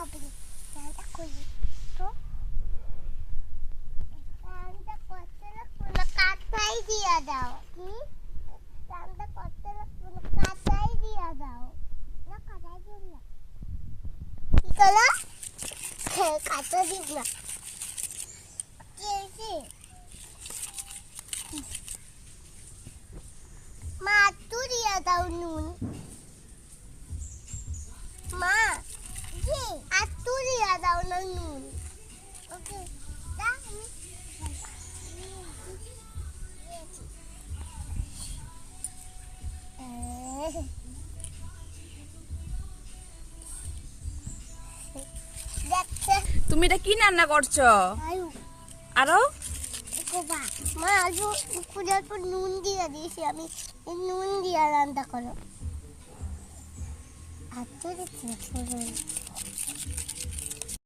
খাবি রান্না করি তো রান্না করতে কোনো কাটাই দিয়া দাও কি রান্না করতে কোনো কাটাই দিয়া দাও না কাটাই দিন না কি করো কাটা দিন না কি মা তুই দিয়া দাও নুন মা জি আর তুই দিয়া দাও না নুন ওকে দাও তুমি এটা কি রান্না করছো? আলু আরো কোবা মা আলু কুড়ার পর নুন দিয়ে দিয়েছি আমি নুন দিয়ে রান্না করো আর তো দেখছি